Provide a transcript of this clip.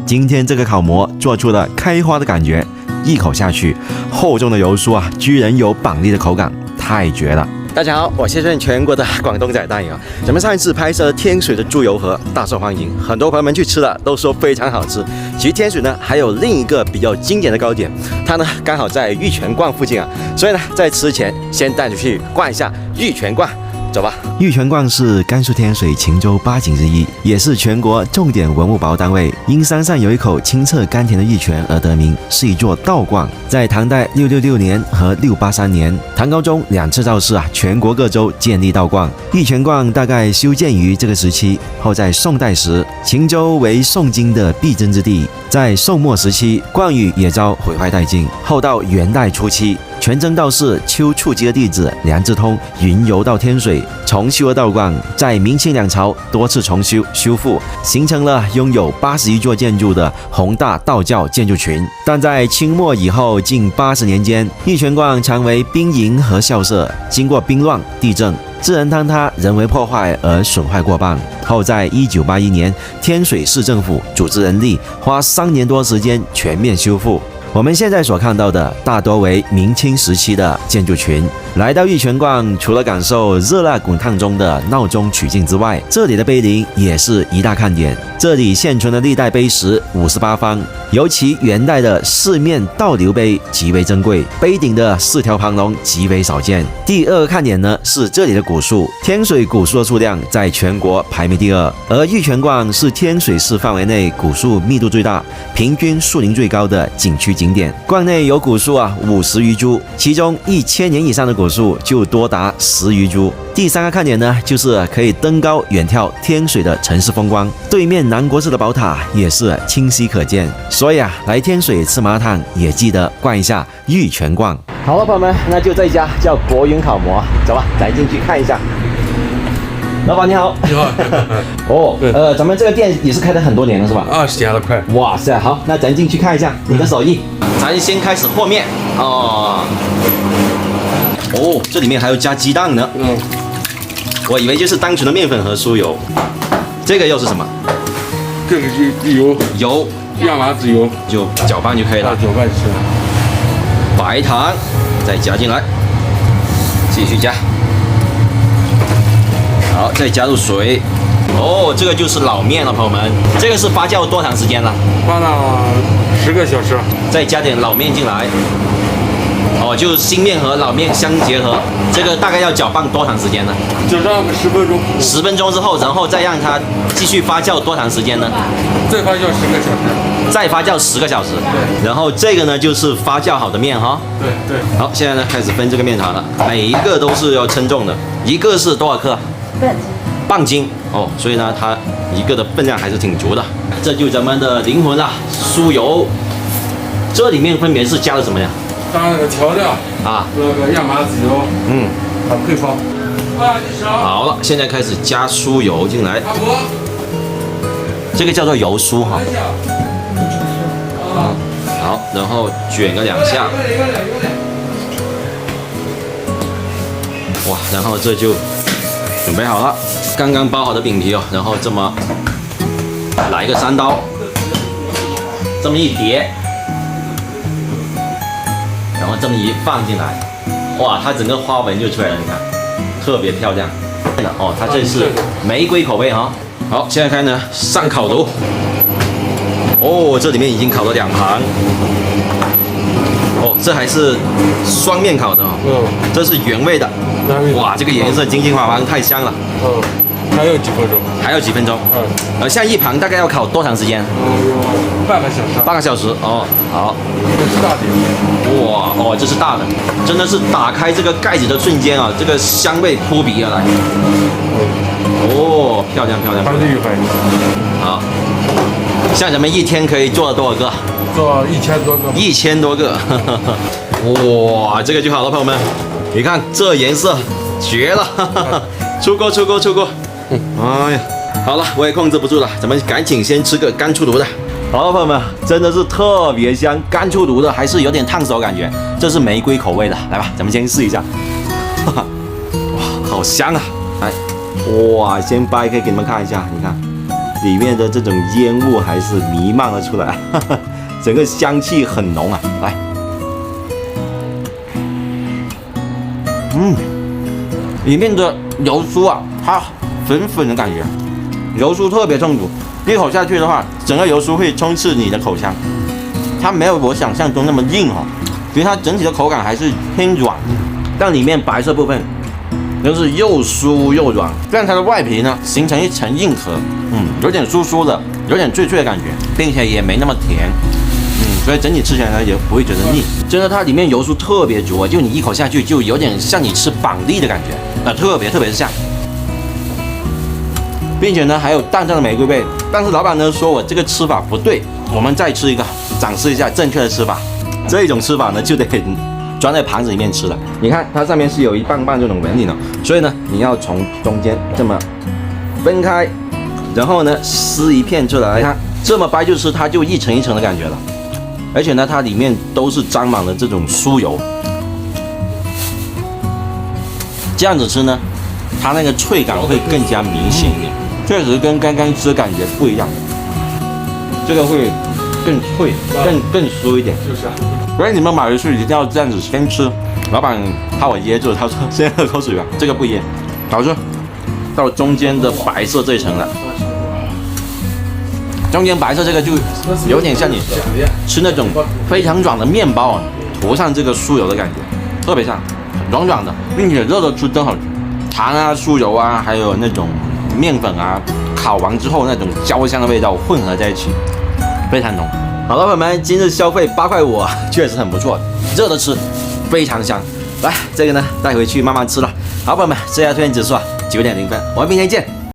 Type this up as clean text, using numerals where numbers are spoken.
今天这个烤馍做出了开花的感觉，一口下去，厚重的油酥啊，居然有绑粒的口感，太绝了！大家好，我现在全国的广东仔大爷啊。咱们上一次拍摄天水的猪油河大受欢迎，很多朋友们去吃了都说非常好吃。其实天水呢还有另一个比较经典的糕点，它呢刚好在玉泉观附近啊，所以呢在吃前先带你去逛一下玉泉观。走吧，玉泉观是甘肃天水晴州8景之一，也是全国重点文物保护单位。因山上有一口清澈甘甜的玉泉而得名，是一座道观。在唐代666年和683年，唐高宗2次造势啊，全国各州建立道观。玉泉观大概修建于这个时期。后在宋代时，晴州为诵经的必争之地，在宋末时期，观宇也遭毁坏殆尽。后到元代初期，全真道士丘处机的弟子梁智通云游到天水，重修了道观，在明清两朝多次重修复，形成了拥有81座建筑的宏大道教建筑群。但在清末以后近80年间，玉泉观常为兵营和校舍，经过兵乱、地震、自然坍塌、人为破坏而损坏过半。后在1981年，天水市政府组织人力，花3年多时间全面修复。我们现在所看到的大多为明清时期的建筑群。来到玉泉观，除了感受热辣滚烫中的闹中取静之外，这里的碑林也是一大看点。这里现存的历代碑石58方，尤其元代的四面倒流碑极为珍贵，碑顶的4条盘龙极为少见。第二个看点呢是这里的古树，天水古树的数量在全国排名第2，而玉泉观是天水市范围内古树密度最大、平均树龄最高的景区景点。观内有古树50余株，其中1000年以上的古树就多达10余株。第3个看点呢，就是可以登高远眺天水的城市风光，对面南国寺的宝塔也是清晰可见。所以来天水吃麻辣烫也记得逛一下玉泉观。好了，朋友们，那就这一家叫国云烤馍，走吧，咱进去看一下。老板你好。你好。哦，咱们这个店也是开了很多年了是吧？20年了快。哇塞，好，那咱进去看一下你的手艺。咱先开始和面哦。这里面还有加鸡蛋呢。我以为就是单纯的面粉和酥油。这个又是什么？这个是油，亚麻籽油，就搅拌就可以了。搅拌吃。白糖再加进来，继续加。好，再加入水。这个就是老面了，朋友们。这个是发酵多长时间了？发了10个小时。再加点老面进来。就新面和老面相结合。这个大概要搅拌多长时间呢？就让个10分钟。10分钟之后，然后再让它继续发酵多长时间呢？再发酵10个小时。再发酵10个小时。对。然后这个呢就是发酵好的面哈。对。好，现在呢开始分这个面团了，每一个都是要称重的。一个是多少克？半斤。所以呢它一个的分量还是挺足的。这就是咱们的灵魂酥油。这里面分别是加了什么呀？加那个调料那个亚麻籽油，配方。好了，现在开始加酥油进来。这个叫做油酥哈。好，然后卷个2下。哇，然后这就准备好了，刚刚包好的饼皮然后这么来一个3刀，这么一叠。然后这么一放进来，哇，它整个花纹就出来了，你看，特别漂亮。它这是玫瑰口味哈。好，现在开呢上烤炉。这里面已经烤了2盘。这还是双面烤的这是原味的。哇，这个颜色金金黄黄，太香了。还有几分钟？还有几分钟？像一盘大概要烤多长时间？半个小时。半个小时好。这是大的。哇，这是大的，真的是打开这个盖子的瞬间这个香味扑鼻而来。漂亮。好，像咱们一天可以做多少个？做1000多个。1000多个。哇，这个就好了，朋友们，你看这颜色绝了。出锅。哎呀，好了，我也控制不住了，咱们赶紧先吃个干出炉的。好了，朋友们，真的是特别香，干出炉的还是有点烫手感觉。这是玫瑰口味的，来吧，咱们先试一下。哇，好香啊！来，哇，先掰开给你们看一下，你看，里面的这种烟雾还是弥漫了出来，整个香气很浓啊。来，里面的油酥啊，它粉粉的感觉，油酥特别充足，一口下去的话，整个油酥会充斥你的口腔，它没有我想象中那么硬哈，其实它整体的口感还是偏软，但里面白色部分就是又酥又软，但它的外皮呢形成一层硬壳，有点酥酥的，有点脆脆的感觉，并且也没那么甜，所以整体吃起来呢也不会觉得腻。真的，它里面油酥特别足，就你一口下去就有点像你吃板栗的感觉，特别像。并且呢还有淡淡的玫瑰味，但是老板呢说我这个吃法不对，我们再吃一个，展示一下正确的吃法。这种吃法呢就得装在盘子里面吃了。你看它上面是有一棒棒这种纹理的，所以呢你要从中间这么分开，然后呢撕一片出来，你看这么掰就吃，它就一层一层的感觉了。而且呢它里面都是沾满了这种酥油，这样子吃呢，它那个脆感会更加明显一点。确实跟刚刚吃的感觉不一样，这个会更脆、更酥一点。所以你们买回去一定要这样子先吃。老板怕我噎住，他说先喝口水吧。这个不噎，好吃。到中间的白色这一层了，中间白色这个就有点像你吃那种非常软的面包啊，涂上这个酥油的感觉，特别像软软的，并且热着吃真好吃。糖啊、酥油啊，还有那种面粉啊，烤完之后那种焦香的味道混合在一起，非常浓。好了，朋友们，今日消费8块5，确实很不错，热着吃非常香。来，这个呢带回去慢慢吃了。好，朋友们，这家推荐指数9.0分，我们明天见。